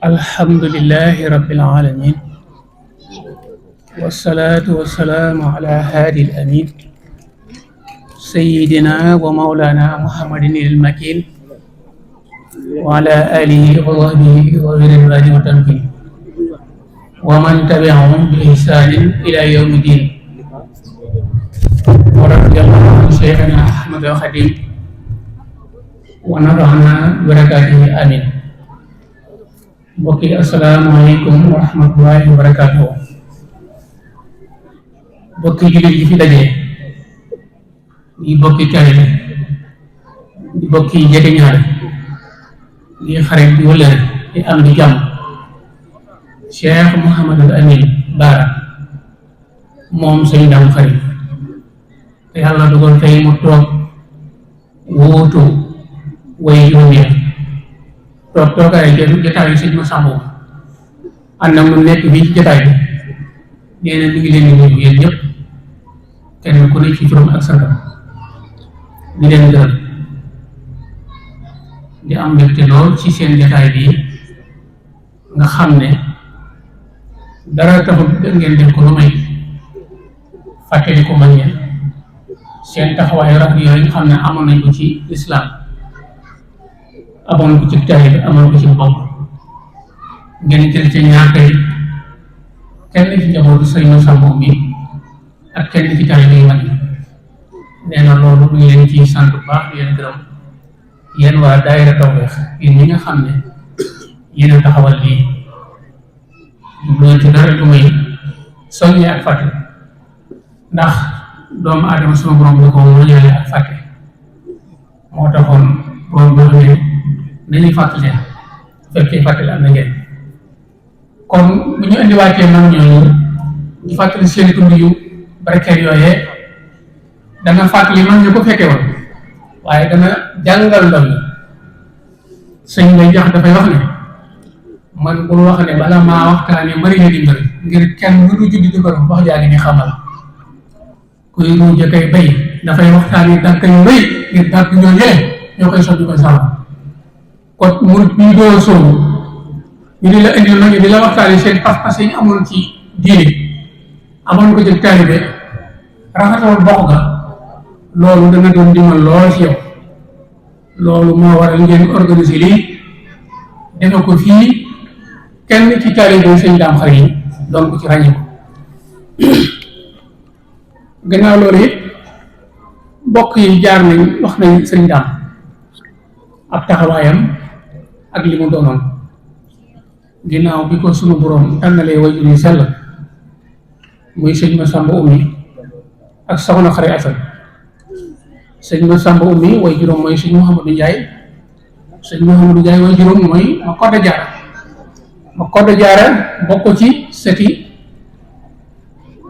alhamdulillahi rabbil alamin wassalatu wassalamu ala hadi al-amin sayyidina wa maulana muhammadin al-makin wa ala alihi wa sahbihi wa ridwani wa tamkin wa man tabi'ahum bi ihsanin ila yawmi din wa radiyallahu anhu shaykhana Ahmad al-Khadim wa nafa'ana bi barakatihi amin. Mbokk yi asalaamaaleykum wa rahmatullahi wa barakaatuhu. Mbokki jullit yi fi dajee di bokki taalibe di bokki jegeñaale di xarit di wëllëre di am di jàmm Cheikh Mouhamadul Amin Baara moom sëñ Dame Khary te yàlla dogal tey mu toog wóotu way juróom toog toogaay jotaayu sëñ Massamba ànd ak mu nekk fii ci jotaay bi nee na mi ngi leen di nuyu yéen ñëpp kenn ku ne ci turam ak santam di leen gërëm di am mbégte lool ci seen jotaay bi nga xam ne dara taxul ngeen def ko lu may fàttali ko mag ñeen seen taxawaayu rafet yooyu nga xam ne amoon nañ ko ci lislaam amoon ko ci taalibe amoon ko ci bopp ngeen jël ci ñaar tey kenn ci njabootu sëñ Massamba mi ak kenn ci taalibe yu mag yi nee na loolu mu ngi leen ci sant bu baax di leen gërëm yéen waa daayira Tawfekh yéen ñi nga xam ne yéen a taxawal lii loolu ci dara lu muy soññee ak fàtte ndax doomu aadama suma borom bi ko moñaale ak fàtte moo taxoon borom boo xam ne nañuy fàttali fekkee fàttali am na ngeen kon bu ñu indiwaatee man ñooñu di fàttali seen dund yu barkeel yooyee dana fàttali man ñu ko fekkee woon waaye dana jàngal ndaw ñi sëñ Bay Jax dafay wax ne man bul wax ne bala maa waxtaane mari na dimbal ngir kenn lu du juddi di ko wax jaa ngi ni xamal kuy ruuje kay bay dafay waxtaane dànk yu rëy ngir dànk ñoo ñële ñoo koy sotti ko sàmm kon murit bii doo soobu ñu di la indil nañu di la waxtaane seen pas-pas yi ñu amoon ci diine amoon ko jëg taalibe rafetoon bokk ga loolu dana doon dimbal lool ci yow loolu moo waral ngeen organiser lii defe ko fii kenn ci taalibe sëñ Dame Khary yi doon ko ci ràññee ko gannaaw loolu it mbokk yi jaar nañ wax nañ sëñ Dame ab taxawaayam ak li mu doonoon ginnaaw bi ko sunu boroom tànnalee wajur yu sell muy sëñ Massamba Oumy ak soxna Khary Assane sëñ Massamba Oumy way juróom mooy sëñ Mouhamadou Ndiaye sëñ Mouhamadou Ndiaye way juróom mooy ma kodda jaara bokk ci sëti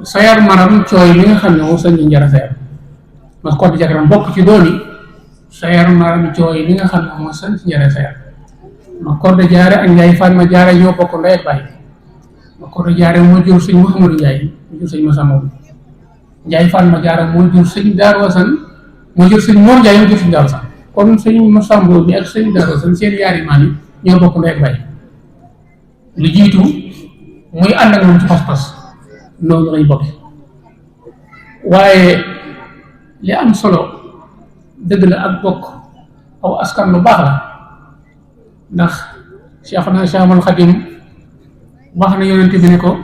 sayar maram cooy li nga xam ne moo sëñ njara sayar ma kodda jaara bokk ci dooni sayar maram cooy li nga xam ne moo sëñ njara sayar ma kodda jaara ak Ndiaye Fatma jaara ñoo bokk ndey ak baay ma kodda jaara moo jur sëñ Mouhamadou Ndiaye moo jur sëñ Massamba Oumy Ndiaye Fatma jaara moo jur sëñ Darou Assane moo jur sëñ Mor Ndiaye moo jur sëñ Darou Assane kon sëñ Massamba Oumy ak sëñ Darou Assane seen yaari maam yi ñoo bokk ndey ak baay lu jiitu muy ànd ak moom ci pas-pas noonu lañ bokk waaye li am solo dëgg la ak bokk aw askan lu baax la ndax Cheikhuna Cheikhul Khadim wax na yonent bi ne ko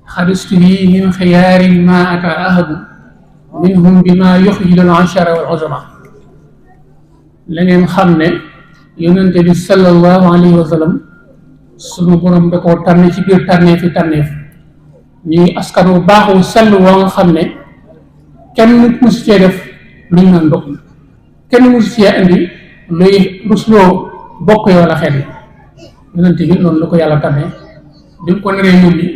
xaristu bi min xiyaarin ma ata ahadu minhum bi ma yuxjilul ashara wal uzama la ngeen xam ne yonent bi sallallahu alayhi wa sallam sunu borom da koo tànn ci biir tànneef ñuy askan wu baaxu sell woo nga xam ne kenn musu cee def luñ naan ndog kenn musu cee indi luy rusloo bokk yoo la xeet yi yonent bi noonu la ko yàlla tànnee bi mu ko naree yónni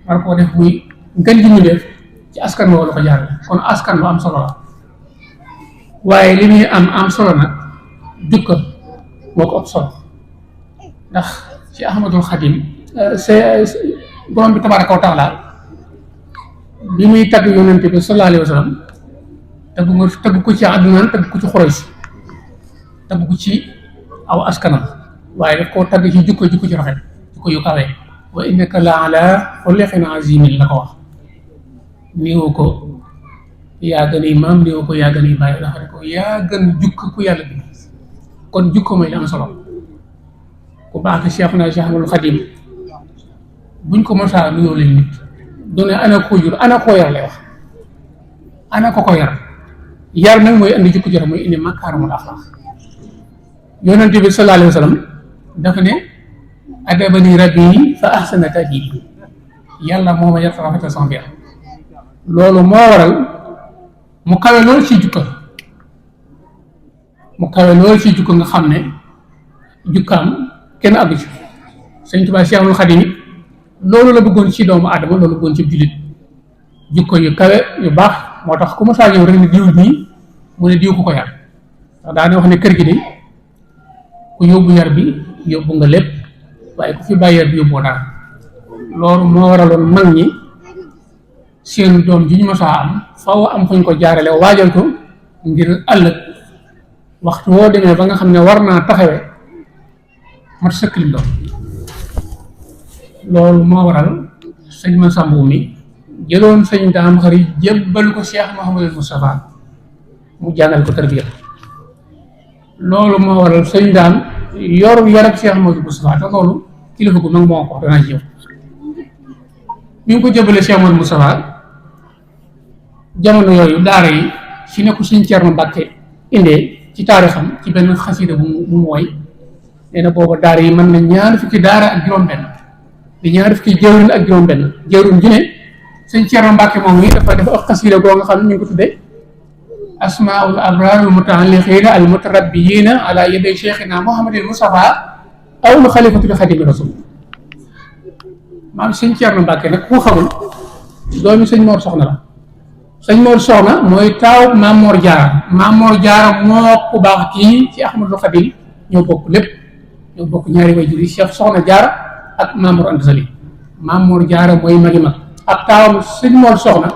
war koo def muy ngën ji ñu def ci askan woo la ko jaarale kon askan bu am solo la waaye li muy am solo nag jukka moo ko ëpp solo ndax ci Ahmadul Khadim borom bi tabaraka wa taala bi muy tagg yonent bi sallallahu alayhi wa sallam tagg ko ci àdduna tagg ko ci Xuraysh tagg ko ci aw askanam waaye daf koo tagg ci jukko ci rafet jukko yu kawe wa innaka la ala xuluqin azimin la ko wax néewu ko yaa gën a maam néewu ko yaa gën a bàyyi dafa ne ko yaa gën jukk ku yàlla bi kon jukko mooy li am solo ku baax Cheikh na Cheikh Ahmadul Xadim buñ ko mosaa nuyoo leen nit du ne ana koo jur ana koo yar lay wax ana ko yar yar nag mooy indi jukko jara mooy indi makaarimul axlaaq yonente bi sallallahu alayhi wa sallam dafa ne adabani rabbi fa ahsana ta'dibi yàlla moo ma yar fa rafetal sama biir loolu moo waral mu kawe loolu ci jukka nga xam ne jukkaam kenn àggu ci Sëñ Tuubaa Seexul Xadiim loolu la bëggoon ci doomu aadama loolu bëggoon ci jullit jukko yu kawe yu baax moo tax ku ma saa ñëw rek ne diw nii mu ne diw ku ko yar ndax daane wax ne kër gi de ku yóbbu yar bi yóbbu nga lépp waaye ku fi bàyyi yar bi yóbboo dara loolu moo waraloon mag ñi seen doom ji ñu ma saa am faw am fuñ ko jaarale waajal ko ngir ëllëg waxtu woo demee ba nga xam ne war naa taxawe mat sëkk lim doon loolu moo waral sëñ ma sàmbu mi jëloon sëñ Daam Xari jébbal ko Cheikh Mouhamadul Moustapha mu jàngal ko tarbiya loolu moo waral sëñ Daam yor yarab Cheikh Mouhamadul Moustapha te loolu kilifa gu mag moo ko wax danaa ci ñëw bi mu ko jébbalee Cheikh Mouhamadul Moustapha jamono yooyu daara yi ci ne ko sëñ Cerno Mbàkke indee ci taarixam ci benn xasida bu mu woy nee na booba daara yi mën na ñaar fukki daara ak juróom-benn di ñaar fukki jëwriñ ak juróom-benn jëwriñ ju ne sëñ Cerno Mbàkke moom yi dafa def ak xasida goo nga xam ne ñu ngi ko tuddee asmaul abrar al mutaalliqina al mutarabbiina ala yaday cheikhina Mouhamadul Moustapha aw lu xalifatul xadimi rasul maam sëñ Cerno Mbàkke nag ku xamul doomi sëñ Mor Soxna la sëñ Mor Soxna mooy taaw Maam Mor Jaara moo ku baax kii ci Ahmadul Xadim ñoo bokk lépp ñoo bokk ñaari way jur yi Cheikh Soxna Jaara ak Maam Mor Anta Sali Maam Mor Jaara mooy magi mag ak taawam sëñ Mor Soxna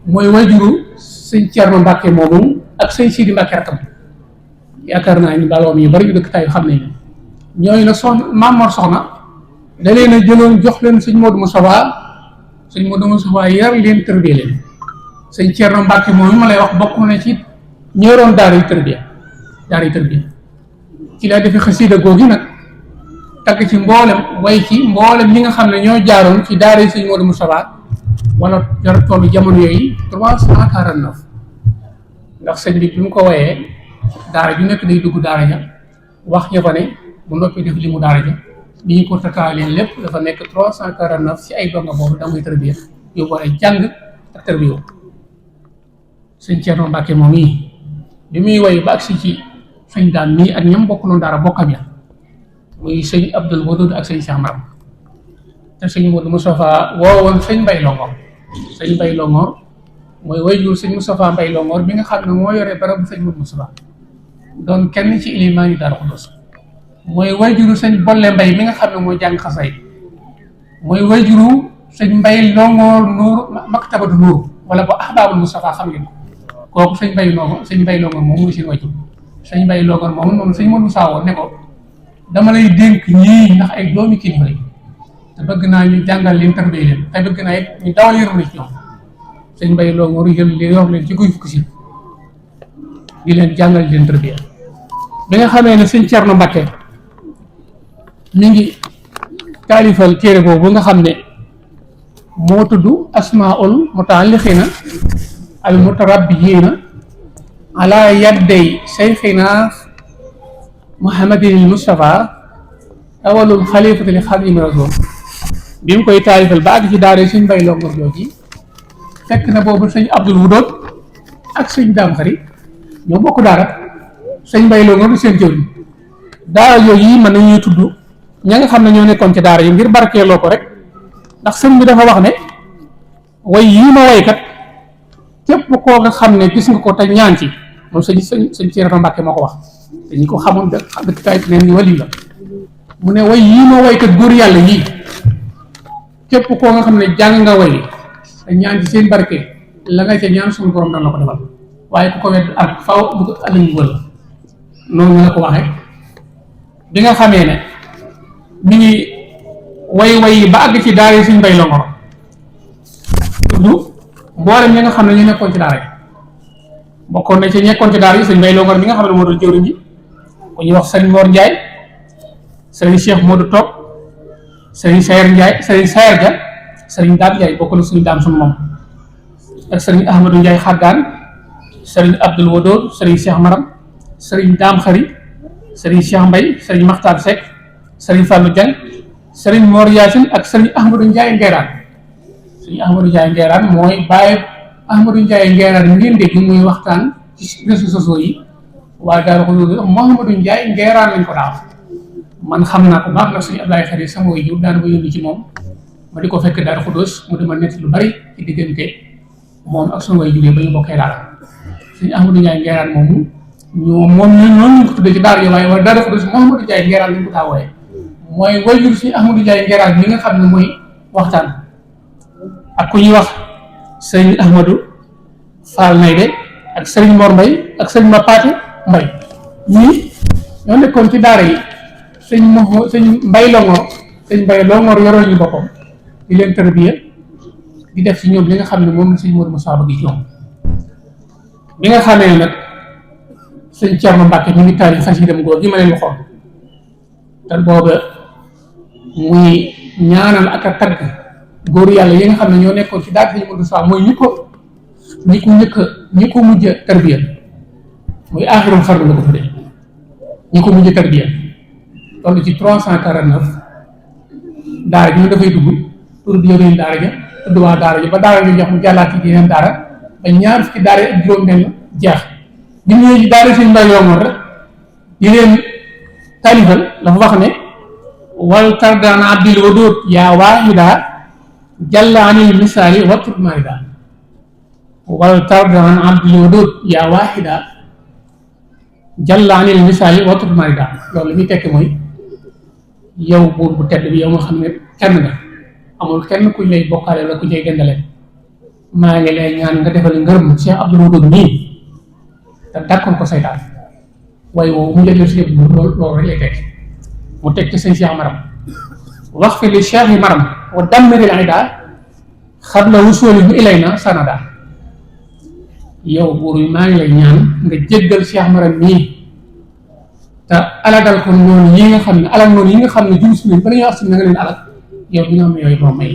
mooy wajuru sëñ Cerno Mbàkke moomu ak sëñ Sidi Mbàkke rakam yaakaar naa ñu baloom yu bari yu dëkk tay xam nañ ñooyu nag soxna Maam Mor Soxna da leen a jëloon jox leen sëñ Modou Moustapha yar leen tërbiye leen sëñ Cerno Mbàkke moomu ma lay wax bokk na ci ñëroon daara yi tërbiya ci laa defee xasida googi nag tagg ci mboolem way ci mboolem ñi nga xam ne ñoo jaaroon ci daara yi sëñ Modou Moustapha wala jar tollu jamono yooyu 349 ndax sëñ bi mu ko wayee daara ju nekk day dugg daara ja wax ña fa ne bu noppi def li mu daara ja bi ñu ko tataaleen lépp dafa nekk 349 ci ay donga boobu da muy tërbiya yóbbu ay jàng ak tërbiya sëñ Cerno Mbàkke moom yi bi muy way ba agsi ci sëñ Daam mii ak ñam bokk noonu daara bokkam ya muy sëñ Abdul Wadud ak sëñ Cheikh Maram te sëñ Modou Moustapha woowoon sëñ Mbay Longoor mooy wayjur sëñ Moustapha Mbay Longoor bi nga xam ne moo yore barabu sëñ Modou Moustapha doon kenn ci ilimaan yi Daaru Xudoos mooy wayjuru sëñ Bolle Mbay mi nga xam ne mooy jàng xasay mooy wayjuru sëñ Mbay Longoor Nuur Maktabatu Nuur wala bu Ahbaabul Moustapha xam ngeen ko kooku sëñ Mbay Longoor moom muy seen wayjur sëñ Mbay Longoor moom sëñ Modou Moustapha woon ne ko dama lay dénk ñii ndax ay doomi kilifa lañ te bëgg naa ñu jàngal leen tarbiyee leen te bëgg naa it ñu dawal yërmande ci ñoom sëñ Mbay Longoor yor leen ci guy fukki si di leen jàngal leen tarbiyee bi nga xamee ne sëñ Cerno Mbàkke mi ngi taalifal téere boobu nga xam ne moo tudd asmaul mutaalliqina al mutarabbiina ala yadday cheikhina Mouhamadul Moustapha awalul xalifati li xadimi rasul bi mu koy taalifal ba àgg ci daara sëñ Mbay Longoor jooji fekk na boobu sëñ Abdul Wudóot ak sëñ Daam Xari ñoo bokk daara sëñ Mbay Longoor du seen jëwriñ daara yooyu yi mën nañuy tudd ña nga xam ne ñoo nekkoon ci daara yi ngir barkeeloo ko rek ndax sëñ bi dafa wax ne way yii ma waykat képp koo nga xam ne gis nga ko te ñaan ci moom sëñ Cerno Mbàkke moo ko wax te ñi ko xamoon dëkk tay neen ñu wali la mu ne way yii ma waykat góor yàlla yii képp koo nga xam ne jàng nga way te ñaan ci seen barke la nga ca ñaan suñu borom dana la ko defal waaye ku ko wedd ak faw bu ko ëllëg ñu wël noonu la ko waxee bi nga xamee ne mi ngi way ba àgg ci daara yi suñ bay longoro tudd mboolem ñi nga xam ne ñu nekkoon ci daara yi bokkoon na ci nekkoon ci daara yi suñ bay longoro mi nga xam ne moo doon jëwriñ ji ku ñuy wax sëriñ Mor Ndiaye sëriñ Cheikh Modou Top sëriñ Sayer Ndiaye sëriñ Sayer Dia sëriñ Daam Ndiaye bokk na suñu daam suñu moom ak sëriñ Ahmadou Ndiaye Xaggaan sëriñ Abdoul Wadood sëriñ Cheikh Maram sëriñ Daam Xari sëriñ Cheikh Mbay sëriñ Maxtaar Seck sëriñ Fallou Dieng sëriñ Mor Yaasin ak sëriñ Ahmadou Ndiaye Ngeeraan sëriñ Ahmadou Ndiaye Ngeeraan mooy bàyyi Ahmadou Ndiaye Ngeeraan ngeen dégg muy waxtaan ci réseaux sociaux yi waaye daal ko loolu Mouhamadou Ndiaye Ngeeraan lañ ko daaw man xam naa ko baax ndax suñu Ablaye Xari sama way jur daana ko yónni ci moom ma di ko fekk daal Xudóos mu dama nett lu bari ci diggante moom ak suñu way juree ba ñu bokkee daal suñu Ahmadou Ndiaye Ngeeraan moomu moom noonu ñu ko tuddee ci daara yi waaye daal Xudóos Mouhamadou Ndiaye Ngeeraan lañ ko daa wooye mooy way jur suñu Ahmadou Ndiaye Ngeeraan mi nga xam ne mooy waxtaan ak ku ñuy wax sëriñ Ahmadou Fall Nayde ak sëriñ Mor Mbay ak sëriñ Mapaate Mbay ñii ñoo nekkoon ci daara yi sëñ Mbay Longor yoroo ñu boppam di leen tërbiya di def ci ñoom li nga xam ne moom la sëñ Modou Moussa bëgg ci ñoom bi nga xamee ne nag sëñ Thierno Mbacke mi ngi taal xas yi dem góor gi ma leen waxoon te booba muy ñaanal ak a tagg góor yàlla yi nga xam ne ñoo nekkoon ci daara sëñ Modou Moussa mooy ñi ko mujj a tërbiya muy aaxirul xarnu la ko tuddee ñi ko mujj a tërbiya toll ci 349 daara ji mu dafay dugg tur bi yore daara ja tudd waa daara ja ba daara ja jox mu jàllaat ci yeneen daara ba ñaar fukki daara ak juróom-benn jeex bi mu ñëwee ci daara sëñ Mbay Longor rek di leen talifal dafa wax ne wal tardaan abdil wadoot yaa waahida jalla anil misaali watul marida wal tardaan abdil wadoot yaa waahida jalla anil misaali watul marida loolu li muy tekki mooy yow buur bu tedd bi yow nga xam ne kenn nga amul kenn kuñ lay bokkaale la ku cay dendale maa ngi lay ñaan nga defal ngërëm Cheikh Abdoul Wadoud nii te dàkkoon ko saytaan waaye woowu mu njël si yëpp loolu rek lay tekki mu teg ci sëñ Cheikh Maram wax fi li Cheikh yi Maram wa dammiril ida xabla wusulihi ilayna sanada yow buur yi maa ngi lay ñaan nga jéggal Cheikh Maram nii te alagal ko noonu yi nga xam ne alal noonu yi nga xam ne jum si nañ ba dañoo wax si na nga leen alal yow bi nga xam ne yooyu moom may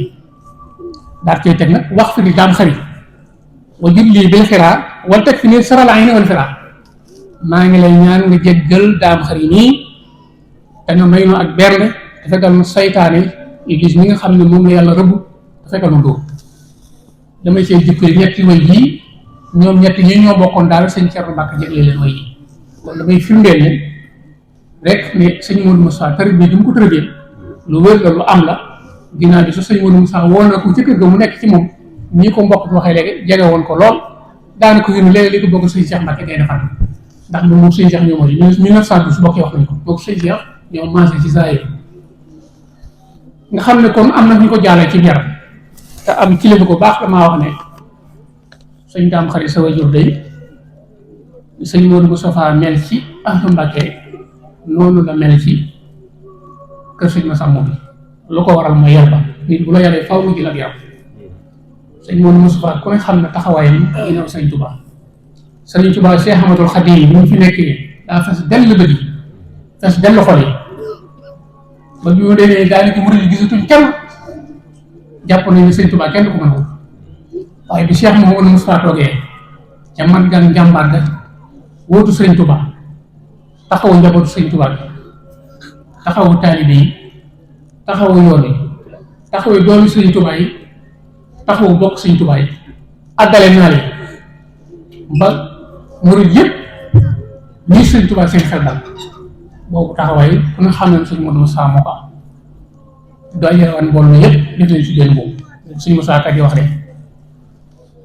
daal cay teg nag wax fi li daam xari wa jut lii bil xiraa wala teg fi nii saral ay ni wal firaa maa ngi lay ñaan nga jéggal daam xari nii te nga may noo ak bernde te fekkal nu saytaane iblis mi nga xam ne moom la yàlla rëbb te fekkal nu dóor damay see jikko ñetti way yii ñoom ñetti ñi ñoo bokkoon daal sëñ Thierno Mbacke jëlee leen way yi kon damay firndeel ne rek ne sëñ Modou Moussa tërbiya bi mu ko tërbiya lu wér la lu am la ginnaaw bi su sëñ Modou Moussa woon na ko ci kër ga mu nekk ci moom ñi ko mbokk bi waxee léegi jege woon ko lool daana ko yónni léegi li ko bokk sëñ Cheikh Mbacke ngay defar ndax moom sëñ Cheikh ñoo moo ji 1912 bokkee wax nañ ko bokk sëñ Cheikh ñoo mancé ci saa nga xam ne kon am na ñu ko jàllee ci yaram te am kilifa ko baax damaa wax ne sëñ Daam Xari sa wajur day sëñ Modou Moustapha mel ci Ahmadou Mbacke noonu la mel ci kër sëñ Massamba bi lu ko waral mooy yar ba nit bu la yaree faw mu jël ak yar sëñ Modou Moustapha ku ne xam ne taxawaayam ginnaaw sëñ Touba sëñ Touba Cheikh Ahmadoul Khadim bi mu fi nekkee daa fas dell bët yi fas dell xol yi ba bi mu demee daanaka murid yi gisatuñ kenn jàpp nañu ne sëñ Touba kenn du ko mën a wut waaye bi Cheikh Modou Moustapha toogee ca man gan njàmbaar ga wóotu sëñ Touba taxawu njabootu sëñ Touba bi taxawu taalibe yi taxawu yoon yi taxawu doomi sëñ Touba yi taxawu bokk sëñ Touba yi àggale naa leen ba murid yëpp ñii sëñ Touba seen xel dal boobu taxawaay ku nga xam ne sëñ Modou Moussa moo ko am doy yarawaan mbooloo yëpp def nañ si leen boobu sëñ Moussa kat yi wax de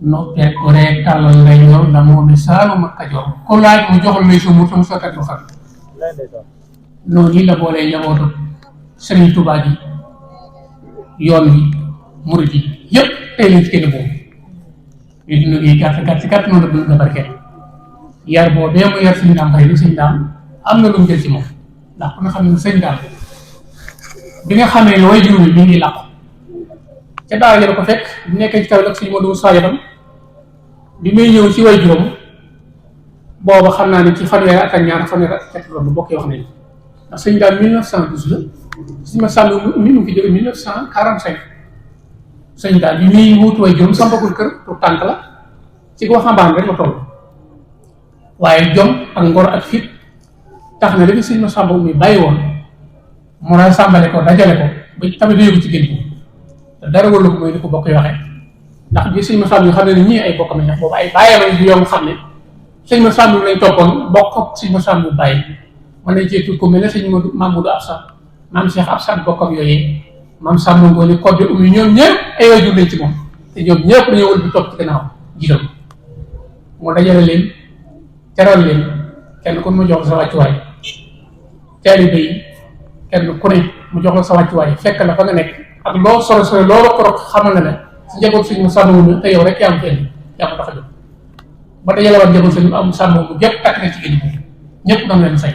noppeek reek tàllal ngay yor la moo ne Saalum ak Kajoor ko laaj mu joxal lay sa mur te mu sokkat lu xam noonu yi la boolee njabootu Sëriñ Touba ji yoon wi murid yi yëpp tey lañ ci kenn boobu ñu dina ngi gàtt noonu la dund la barkeel yar boo bee mu yar suñu daam xëy ni suñu daam am na lu mu jël ci moom ndax ku nga xam ne sëñ daal bi nga xamee ne way juróom mi ngi làqu ca daara ja ko fekk bu nekkee ci kaw nag suñu Modou Moussa itam bi muy ñëw ci way juróom booba xam naa ne ci fanweeri at ak ñaar fanweeri at ak loolu bokk wax nañu ndax sëñ daal 1912 la suñu ma sàmm mi ngi fi jóge 1945 sëñ daal bi muy wutu way juróom sampagul kër pour tànk la ci ko waxambaane rek la toll waaye jom ak ngor ak fit tax na léegi sëñ ma sàmba mi bàyyi woon mu na sàmbale ko dajale ko ba tamit da yóbbu ci génn te dara wala ko mooy ni ko bokk yi waxee ndax bi sëñ ma sàmb yi xam ne ñii ay bokkam lañ boobu ay bàyyee yu yow xam ne sëñ ma sàmb lañ toppoon bokk ak sëñ ma sàmb bàyyi mën nañ cee tudd ko mel ne sëñ Mamadou Absa maam Cheikh Absa bokkam yooyee maam Sàmb Ngoone Kodde Oumy ñoom ñëpp ay waajur lañ ci moom te ñoom ñëpp dañoo wël bi topp ci gannaaw jiitam mu dajale leen teral leen kenn ku ne mu jox la sa wàccuwaay taalibe yi kenn ku ne mu jox la sa wàccuwaay fekk la fa nga nekk ak loo solo solo loo rok xamal na ne si njaboot suñu sàmm mu te yow rek yaa am fenn yaa ma tax a jóg ba dajale waat njaboot suñu am sàmm mu gépp takk na ci génn bi ñëpp doon leen say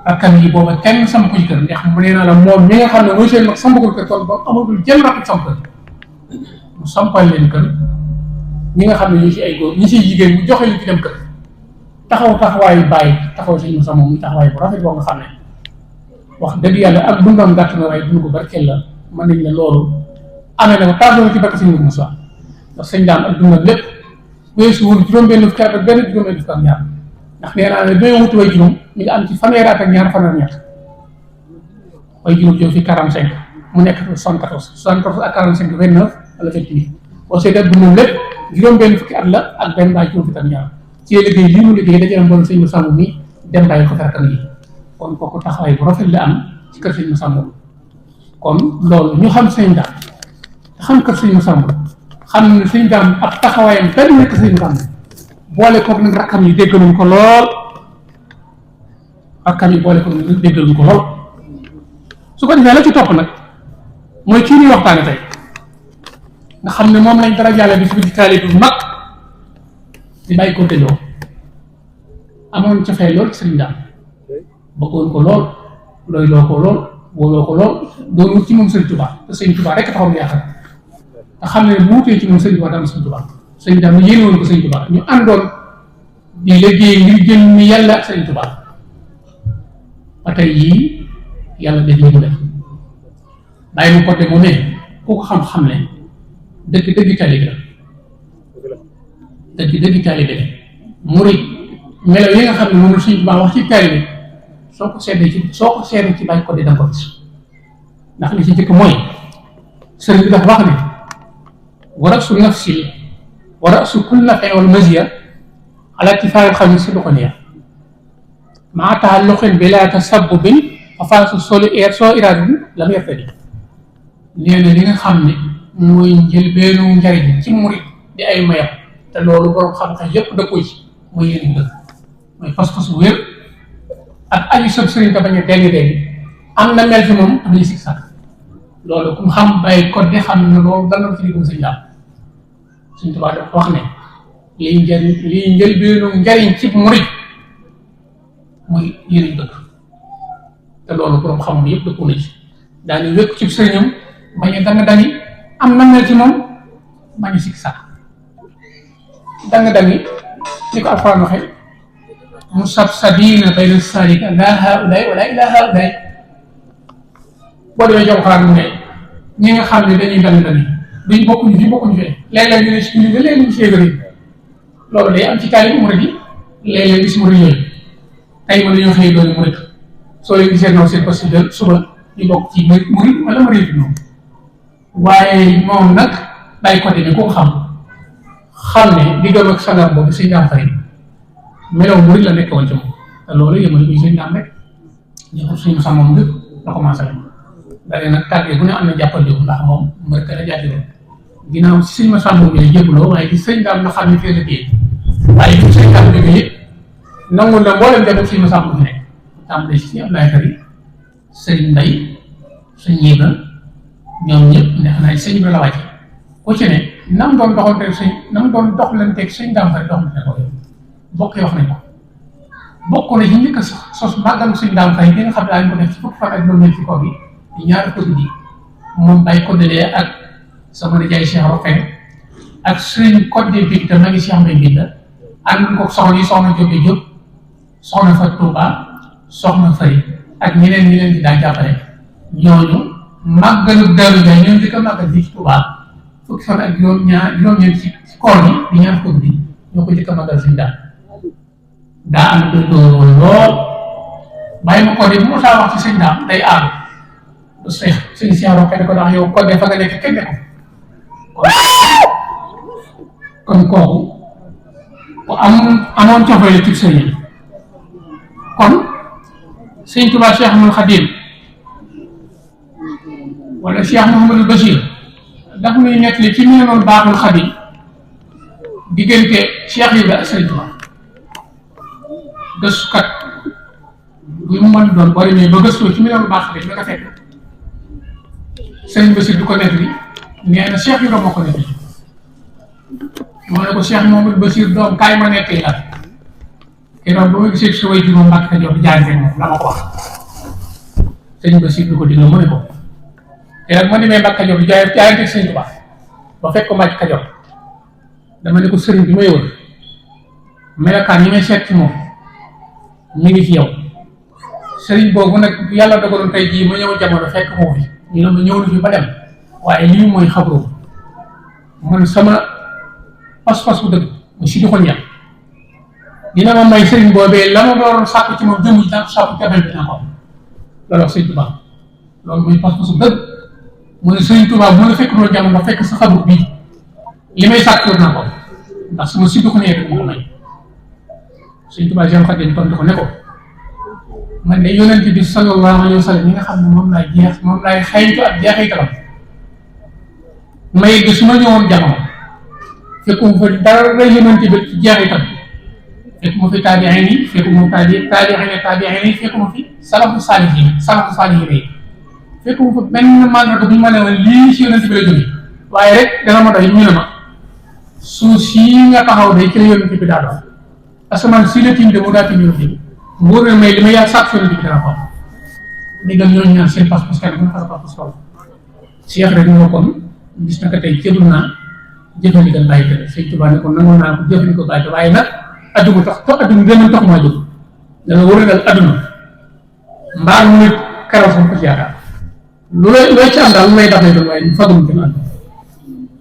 rakkam yi booba kenn samp ko ci kër ndax mu nee naa la moom mi nga xam ne mooy seen mag sampagul kër kon ba amatul jël rakk samp kër mu sampal leen kër ñi nga xam ne ñu ci ay góor ñi ciy jigéen mu joxe li ci dem kër taxawaayu bàyyi taxaw sëñ Moussa moom muy taxawaay bu rafet boo nga xam ne wax dëgg yàlla ak dundam gàtt na waaye dund ko barkeel la mën nañ ne loolu amee na ko tardé ci bakk sëñ Moussa ndax sëñ daan ak dundam lépp weesu wul juróom-benn fukki at ak benn juróom-benn fukki ak ñaar ndax nee naa ne bay wuti way juróom mi ngi am ci fanweeri at ak ñaar fanweer ñett way juróom jóg fi 45 mu nekk 74 ak 45 29 wala 28 boo seetee dundam lépp juróom-benn fukki at la ak benn baa juróom fukki ak ñaar ci liggéey lii mu liggéey dajale mboolem sëñ Moussa mi dem bàyyi ko ferakam yi kon kooku taxawaay bu rafet la am ci kër sëñ Moussa kon loolu ñu xam sëñ daam te xam kër sëñ Moussa xam ne sëñ daam ak taxawaayam benn nekk sëñ daam boole koog nag rakkam yi déggaluñ ko lool rakkam yi boole koog nag déggaluñ ko lool su ko defee la ci topp nag mooy kii ñuy waxtaane tey nga xam ne moom lañ dara jàlle bi si taalibe bu mag di bàyyi ko delloo amoon cofee lool ci sëriñ daam bëggoon ko lool doyloo ko lool wóoloo ko lool doon wut ci moom sëriñ Tuubaa te sëriñ Tuubaa rekk taxaw yaakaar nga xam ne bu wutee ci moom sëriñ Tuubaa daam sëriñ Tuubaa sëriñ daam yéene woon ko sëriñ Tuubaa ñu àndoon di liggéey ngir jëm mi yàlla ak sëriñ Tuubaa ba tey yii yàlla def li mu def bàyyi mu côté mu ne ku ko xam-xam ne dëgg taalibe la dëgg taalibe la murid melo yi nga xam ne moom la Sëriñ Tuubaa wax ci taalibe soo ko seetee ci bàyyi ko di danga ko gis ndax li ci jëkk mooy sëriñ bi dafa wax ne wa rasu nafsi wa rasu kulli naf'in wal maziya ala ittifaaqil xam si lu ko neex maa taalluqin bila tasabbubin fa faasu soo iraadin lam yartadi nee na li nga xam ne mooy njëlbeenu njariñ ci murid di ay mayam te loolu borom xam-xam yépp dëppoo ci mooy yéen dëgg mooy pas-pas bu wér ak aju sëb sëriñ te bañ a dégg am na mel fi moom am nañu sikk sàkk loolu ku mu xam bàyyi ko de xam ne loolu dana ci liggéey sëñ daam Sëñ Tuubaa dafa wax ne liy njëlbeenu njariñ ci murid mooy yéen dëgg te loolu borom xam-xam yépp dëppoo na ci daani wékk ci sëriñam bañ a dang-dangi am na mel ci moom bañ a sikk sàkk dang-dangi ni ko alxuraan waxee musabsabiina bayna saalika laa haa'ulaa'i wa laa ilaa haa'ulaa'i boo demee jox xalaat mu ne ñi nga xam ne dañuy dang-dangi duñ bokkuñu fi bokkuñu fee léeg-léeg ñu ne si ñu léeg-léeg ñu séegari loolu day am ci taalibe murid yi léeg-léeg gis murid yooyu tey mën nañoo xëy doon murid soo leen gisee noonu seen poste de suba ñu bokk ci murid wala murid bi noonu waaye moom nag bàyyi côté bi ku ko xam ne diggam ak sangam boobu sëñ daam fay melaw murid la nekk woon ci moom te loolu yëmal ko sëñ daam rek ñu ko suñu sax moom lépp la commencé la dalee nag tàggee bu ne am na jàppal jóg ndax moom mbër ka la jàppale ginnaaw si sëñ ma sàmm bi jébbaloo waaye di sëñ daam na xam ne fee la téye waaye bu sëñ daam jógee yëpp nangul na mboolem jàppal sëñ ma sàmm bi nekk tàmbalee si Abdoulaye Kari sëñ Mbay sëñ Yéba ñoom ñëpp neex naa sëñ bi la wàcce ku ci ne nam doon doxanteeg sëñ nam doon doxalanteeg sëñ daam fay doxalante ko yow bokk wax nañ ko bokk na ci njëkk a sos màggalu Sëñ Daam Fay gi nga xam ne daañu ko def ci fukki fan ak juróom-ñeent ci koor gi di ñaari ko guddi moom bay ko dalee ak sama nijaay Cheikh Roqe ak sëriñ Codé bi te ma ngi Cheikh Mbay Binda ànd ko soxna yi soxna Jóobe Jóob soxna fa Touba soxna Fari ak ñeneen ñi leen di daa jàppale ñooñu màggalu Daaru Njaay ñoom di ko màggal fii ci Touba fukki fan ak juróom-ñeent ci koor gi di ñaari ko guddi ñoo ko njëkk a màggal Sëñ Daam daa am doon lool bàyyi ma Codé bu ma saa wax ci Sëñ Daam day aar sëñ Cheikh Roqe ne ko ndax yow Codé fa nga nekk kenn ko kon kooku ku amoon cofeel ci sëñ kon sëñ Tuubaa Cheikh Ahmadul Xadim wala Cheikh Mouhamadul Bachir daf muy nettali ci Minanul Baaxil Xadim diggante Cheikh Ibra ak sëñ Tuubaa gëstukat bu mu mën doon boo demee ba gëstoo ci Minanul Baaxil Xadim da nga fekk sëñ Bachir du ko nettali nee na Cheikh Ibra moo ko nettali moo ne ko Cheikh Mouhamadul Bachir doom kaay ma nettali la keroog ba ma gisee sa way juróom Mbàkke Kajoor di jaay moom la ma ko wax sëñ Bachir du ko déglu mu ne ko keroog ma demee Mbàkke Kajoor di jaayante sëñ Tuubaa ba fekk ko Mbàkke Kajoor dama ne ko sëriñ bi may wër melokaan yi may seet ci moom mi ngi ci yow sëriñ boobu nag yàlla dogaloon tey jii ma ñëw jamono fekk moo fi ñu ne ma ñëw na fi ba dem waaye lii mooy xabroo man sama pas-pas bu dëgg mu si doxal ñam dina ma may sëriñ boobee la ma doon sàkku ci moom jëmm ji daan ko sàkku jabel bi naa ko am loolu wax sëriñ Tuubaa loolu mooy pas-pas bu dëgg mu ne sëriñ Tuubaa mu la fekk loolu jamono ba fekk sa xabru bii li may sàkku naa ko ndax sama si doxal ñam moo ko may sëriñ Tuubaa Cheikh Xadim tontu ko ne ko man de yonent bi sallallahu alayhi wa sallam ñi nga xam ne moom laay xëytu ak jeexitalam may de su ma ñëwoon jamono fekkum fa dara yonent bi ci jeexitam fekkuma fi taabiin yi fekkuma taabiin yi fekkuma fi salafu saalihiin yi fekkuma fa benn màndarga bu ñu ma ne woon lii si yonent bi la jógee waaye rek dana ma doy ñu ne ma suuf sii nga taxaw de ci la yonent bi daa doon asamaan si la tiim de mu daa tiim yonent bi wóor na may li ma yàlla sàkk yonent bi dana ko ndigal ñooñu ñaan seen pas-pas kenn bu ñu xala pas-pas loolu Cheikh rek moo kon gis na ko tey jëdul naa jëfandikoo bàyyi te Sëñ Tuubaa ne ko nangoon naa ko jëfandikoo bàyyi te waaye nag adduna tax maa jóg dana wër dal adduna mbaa mu nit karal sama ko ci yaakaar looy ci am daal lu lay daf lay doon waaye fagum ci naan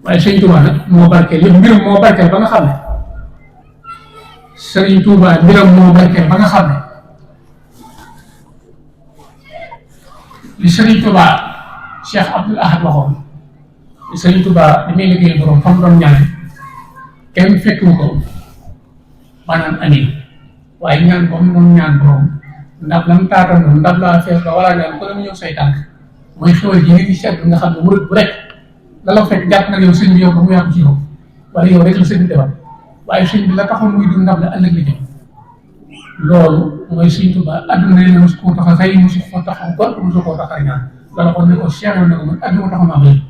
waaye Sëñ Tuubaa nag moo barkeel yëpp mbiram moo barkeel ba nga xam ne Sëñ Tuubaa mbiram moo barkeel ba nga xam ne li Sëñ Tuubaa Cheikh Abdoul Ahad waxoon li Sëñ Tuubaa damay liggéey borom fa mu doon ñaan kenn fekku ko maanaam amiin waaye ñaan ba mu doon ñaan borom ndab la mu taatan noonu ndab laa fees ba wala ñaan ko la mu ñëw say tànk mooy xewal ji nga gis seetlu nga xam ne murit bu rek la la fekk jàpp na yow sëñ bi yow ko mu yàqu ci yow wala yow rek la sëñ bi defal waaye sëñ bi la taxoon muy dund ndab la ëllëg la jëm loolu mooy Sëñ Tuubaa adduna ne mosu koo tax a xëy mosu koo tax a gont mosu koo tax a ñaan loolu xool ne ko Cheikh ne ko man adduna taxaw maa bëri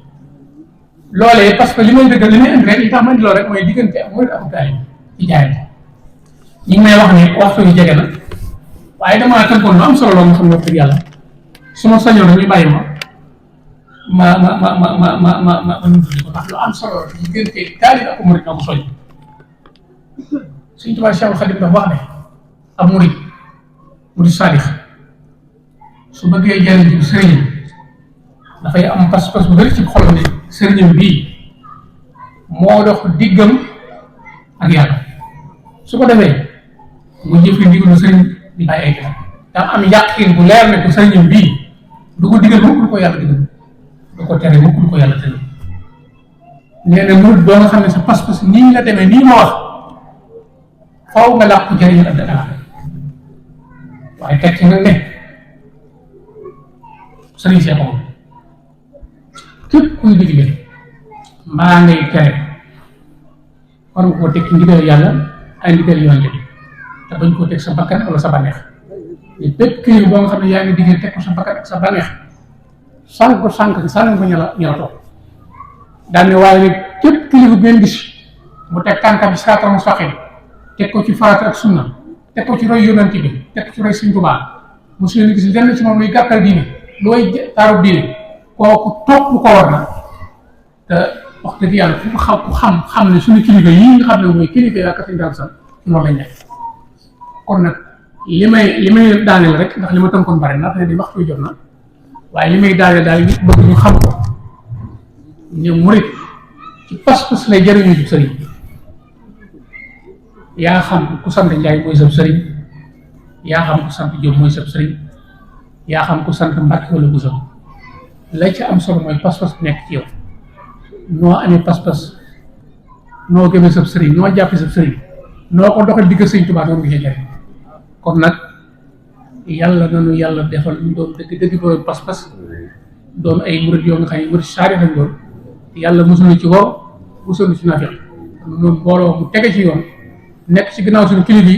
loolee parce que li may dëggal li may indi rek li tax ma indi loolu rek mooy diggante ak murit ak taalibe ci jaayante ñi ngi may wax ne waxtu yi jege na waaye damaa tënkoon lu am solo loo nga xam ne wax dëgg yàlla su ma sañoon rek ñu bàyyi ma nu tuddi ko ndax lu am solo la diggante taalibe ak murit na ko soñ Sëñ Tuubaa Cheikh Xadim dafa wax ne ab murit saadix su bëggee jëriñ sëriñam dafay am pas-pas bu bëri ci xolam ne sëriñam bii moo dox diggam ak yàlla su ko defee mu jëf li ndigalu sëriñ di bàyyi ay gën daa am yàqin bu leer ne ko sëriñam bii du ko digal mukk lu ko yàlla digal du ko tere mukk lu ko yàlla tere nee na murit doo nga xam ne sa pas-pas nii la demee nii ma wax faaw nga làqu jëriñu ak dara waaye teg ci nag ne sëriñ Cheikh moom képp kuy digle mbaa ngay tere war nga koo teg ci ndigal yàlla ay ndigal yoonte bi te bañ koo teg sa bakkan wala sa bànneex mais bépp kilifa boo nga xam ne yaa ngi digle teg ko sa bakkan ak sa bànneex sànq ko ñala toog daan ne waaye nag képp kilifa bu ngeen gis mu teg tànkam bi siraatal mustaqiim teg ko ci farata ak sunna teg ko ci roy yonent bi teg ko ci roy Sëriñ Tuubaa mosu leen gis lenn ci moom luy gàkkal diine looy taaru diine kooku topp ko war na te wax dëgg yàlla fu xam ne suñu kilifa yi nga xam ne mooy kilifa yi ak Sëriñ Daaru Salaam ci loolu lañ nekk kon nag li may daaneel rek ndax li ma tënkoon bari na di waxtu jot na waaye li may daaneel daal bëgg ñu xam ko ñu murit ci pas-pas lay jëriñu ci sëriñ yaa xam ku sant Njaay mooy sab sëriñ yaa xam ku sant Jóob mooy sab sëriñ yaa xam ku sant Mbàkke wala Buso la ca am solo mooy pas-pas bu nekk ci yow noo amee pas-pas noo gëmee sab sëriñ noo jàppee sab sëriñ noo ko doxal digg Sëriñ Tuubaa noonu nga cee jëriñ kon nag yàlla nanu yàlla defal ñu doon dëgg boobu pas-pas doon ay murid yoo nga xam ne murid saari lañ doon yàlla mosuñu ci wor mosuñu ci naafeq noonu mbooloo mu tege ci yoon nekk ci gannaaw suñu kilif yi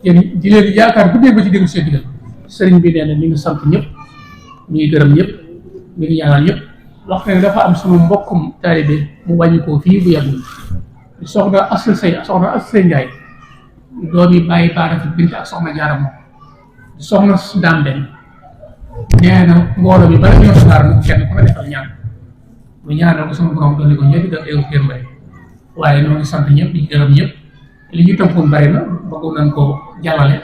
yéen di leen yaakaar bu dee ba ci déglu seen digal sëriñ bi nee na mi ngi sant ñëpp mi ngi gërëm ñëpp mi ngi ñaanal ñëpp wax ne dafa am sunu mbokkum taalibe mu wàññi ko fii bu yàggul soxna Asal Sey Njaay doomi bàyyi baara fi bint ak soxna Jaara moom soxna Daam Ben nee na mbooloo bi bala ñoo xaar nag kenn ku ne defal ñaan bu ñaanal ko sama borom dolli ko ñëpp da eew kenn bari waaye noonu sant ñëpp di gërëm ñëpp li ñu tënkoon bari na bëggoon nañ ko jàllale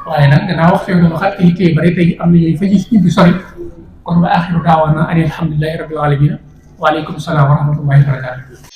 waaye nag gannaaw wax feew dama xat yi tey bari tey am na ñooy fa gis ñibbi sori kon wa axiru daawaana ani alhamdulillahi rabbil alamin wa aleykum salaam wa rahmatullahi wa barakatuh